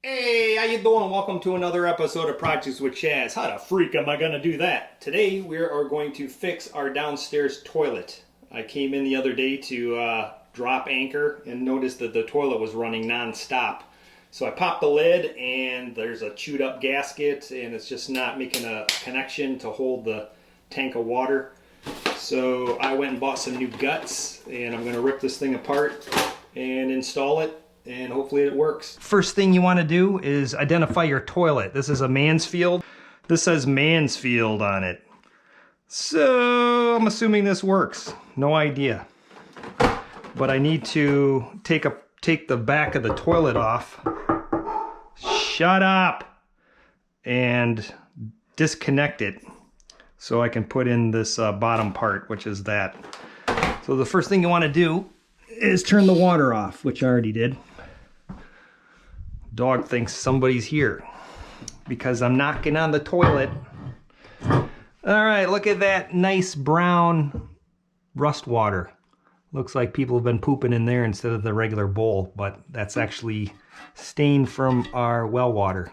Hey, how you doing? Welcome to another episode of Projects with Chaz. How the freak am I going to do that? Today we are going to fix our downstairs toilet. I came in the other day to drop anchor and noticed that the toilet was running non-stop. So I popped the lid and there's a chewed up gasket and it's just not making a connection to hold the tank of water. So I went and bought some new guts and I'm going to rip this thing apart and install it. And hopefully it works. First thing you want to do is identify your toilet. This is a Mansfield. This says Mansfield on it. So I'm assuming this works. No idea. But I need to take the back of the toilet off. Shut up! And disconnect it so I can put in this bottom part, which is that. So the first thing you want to do is turn the water off, which I already did. Dog thinks somebody's here because I'm knocking on the toilet. All right, look at that nice brown rust water. Looks like people have been pooping in there instead of the regular bowl, but that's actually stain from our well water.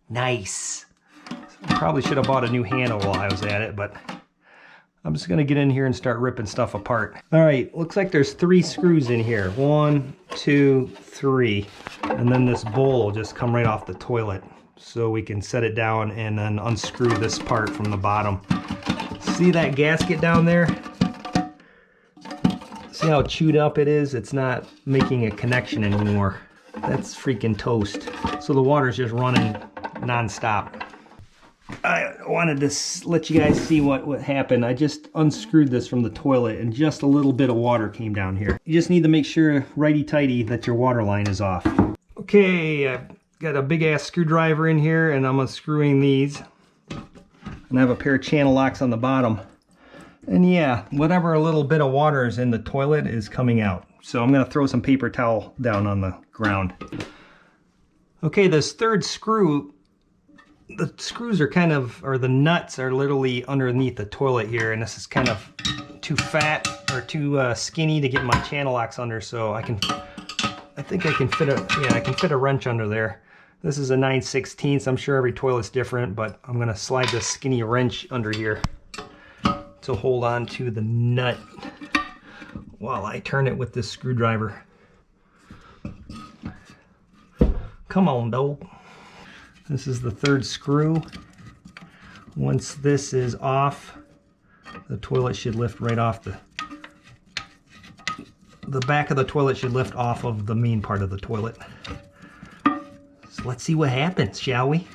Nice. I probably should have bought a new handle while I was at it, but I'm just gonna get in here and start ripping stuff apart. All right, looks like there's 3 screws in here. 1, 2, 3. And then this bowl will just come right off the toilet. So we can set it down and then unscrew this part from the bottom. See that gasket down there? See how chewed up it is? It's not making a connection anymore. That's freaking toast. So the water's just running non-stop. I wanted to let you guys see what happened. I just unscrewed this from the toilet and just a little bit of water came down here. You just need to make sure righty-tighty that your water line is off. Okay, I've got a big ass screwdriver in here and I'm unscrewing these. And I have a pair of channel locks on the bottom. And yeah, whatever a little bit of water is in the toilet is coming out. So I'm gonna throw some paper towel down on the ground. Okay, this third screw, the screws are kind of, or the nuts are literally underneath the toilet here, and this is kind of too fat or too skinny to get my channel locks under, so I think I can fit a wrench under there. This is a 9/16. I'm sure every toilet's different, but I'm gonna slide this skinny wrench under here to hold on to the nut while I turn it with this screwdriver. Come on, dog. This is the third screw. Once this is off, the toilet should lift right off the back of the toilet should lift off of the main part of the toilet. So let's see what happens, shall we?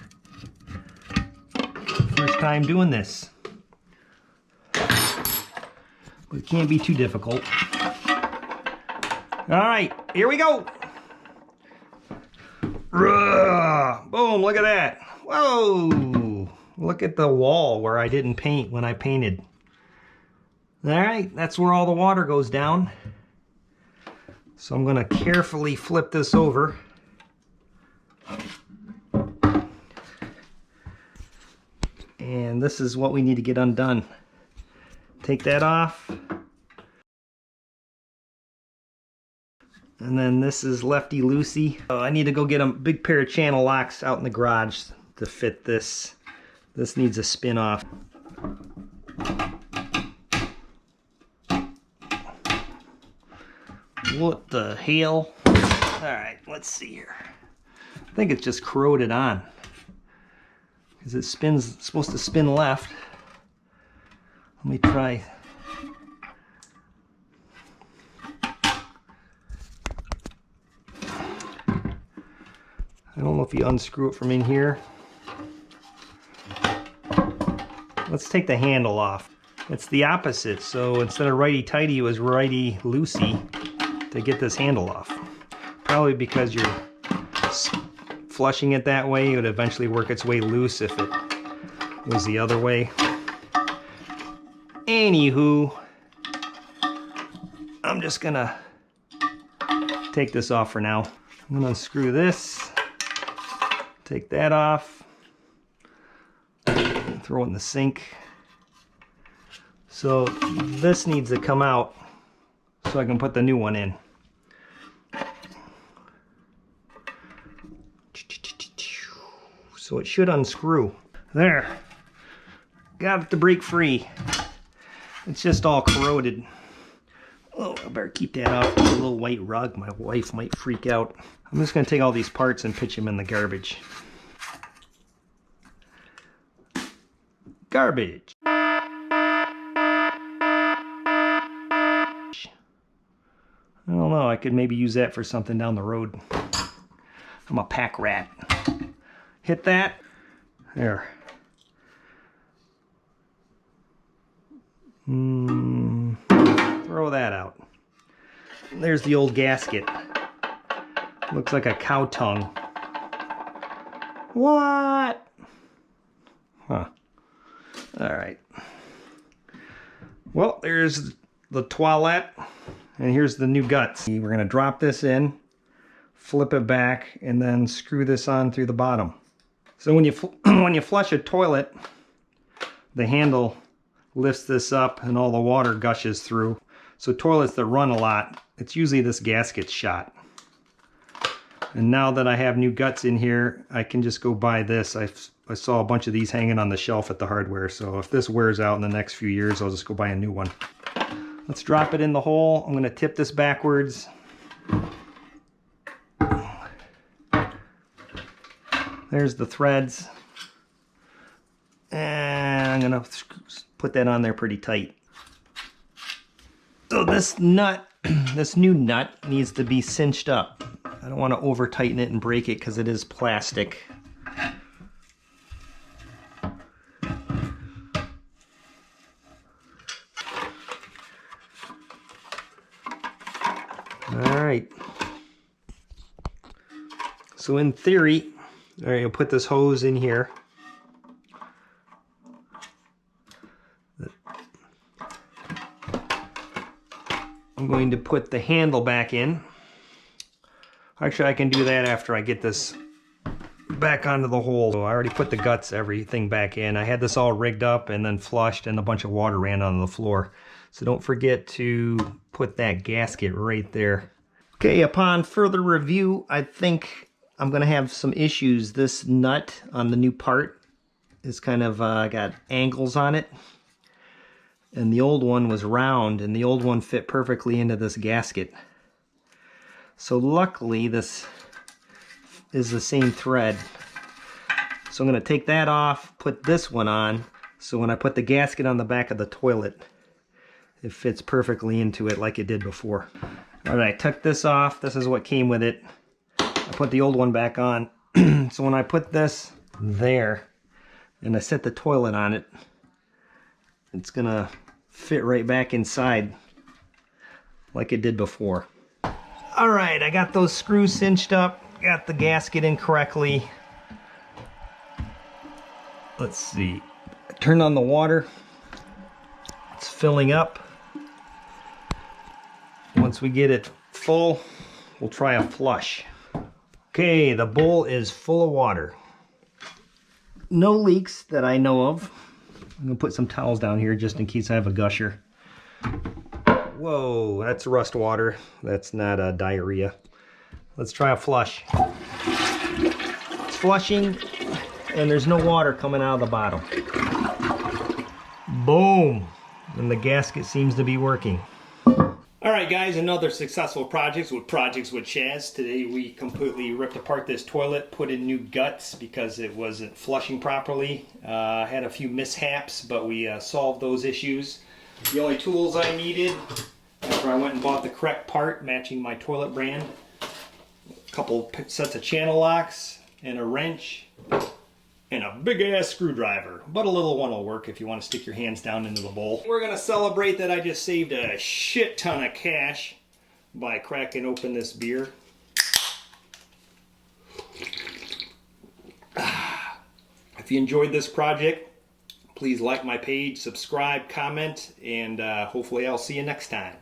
First time doing this. But it can't be too difficult. All right, here we go. Boom, look at that. Whoa, look at the wall where I didn't paint when I painted. All right, that's where all the water goes down. So I'm gonna carefully flip this over. And this is what we need to get undone. Take that off. And then this is lefty-loosey. Oh, I need to go get a big pair of channel locks out in the garage to fit this. This needs a spin off. What the hell? Alright, let's see here. I think it's just corroded on. Because it's supposed to spin left. Let me try. I don't know if you unscrew it from in here. Let's take the handle off. It's the opposite, so instead of righty-tighty, it was righty-loosey to get this handle off. Probably because you're flushing it that way, it would eventually work its way loose if it was the other way. Anywho, I'm just gonna take this off for now. I'm gonna unscrew this. Take that off, throw it in the sink. So this needs to come out so I can put the new one in. So it should unscrew. There. Got it to break free. It's just all corroded. Oh, I better keep that off the little white rug. My wife might freak out. I'm just going to take all these parts and pitch them in the garbage. Garbage. I don't know, I could maybe use that for something down the road. I'm a pack rat. Hit that. There. Throw that out. There's the old gasket. Looks like a cow tongue. What? Huh. Alright. Well, there's the toilet. And here's the new guts. We're going to drop this in, flip it back, and then screw this on through the bottom. So when you when you flush a toilet, the handle lifts this up and all the water gushes through. So toilets that run a lot, it's usually this gasket shot. And now that I have new guts in here, I can just go buy this. I saw a bunch of these hanging on the shelf at the hardware, so if this wears out in the next few years, I'll just go buy a new one. Let's drop it in the hole. I'm going to tip this backwards. There's the threads. And I'm going to put that on there pretty tight. So this nut, this new nut needs to be cinched up. I don't want to over tighten it and break it because it is plastic. Alright, so in theory, alright, I'll put this hose in here. I'm going to put the handle back in. Actually, I can do that after I get this back onto the hole. So I already put the guts, everything back in. I had this all rigged up and then flushed, and a bunch of water ran on the floor. So don't forget to put that gasket right there. Okay, upon further review, I think I'm going to have some issues. This nut on the new part is kind of got angles on it. And the old one was round, and the old one fit perfectly into this gasket. So luckily, this is the same thread. So I'm going to take that off, put this one on, so when I put the gasket on the back of the toilet, it fits perfectly into it like it did before. Alright, I took this off. This is what came with it. I put the old one back on. So when I put this there, and I set the toilet on it, it's going to fit right back inside like it did before. Alright, I got those screws cinched up, got the gasket in correctly. Let's see. I turned on the water. It's filling up. Once we get it full, we'll try a flush. Okay, the bowl is full of water. No leaks that I know of. I'm going to put some towels down here just in case I have a gusher. Whoa, that's rust water. That's not diarrhea. Let's try a flush. It's flushing, and there's no water coming out of the bottom. Boom! And the gasket seems to be working. Alright guys, another successful Projects with Chaz. Today we completely ripped apart this toilet, put in new guts because it wasn't flushing properly. Had a few mishaps, but we solved those issues. The only tools I needed, after I went and bought the correct part matching my toilet brand, a couple sets of channel locks, and a wrench, and a big ass screwdriver. But a little one will work if you want to stick your hands down into the bowl. We're going to celebrate that I just saved a shit ton of cash by cracking open this beer. If you enjoyed this project, please like my page, subscribe, comment, and hopefully I'll see you next time.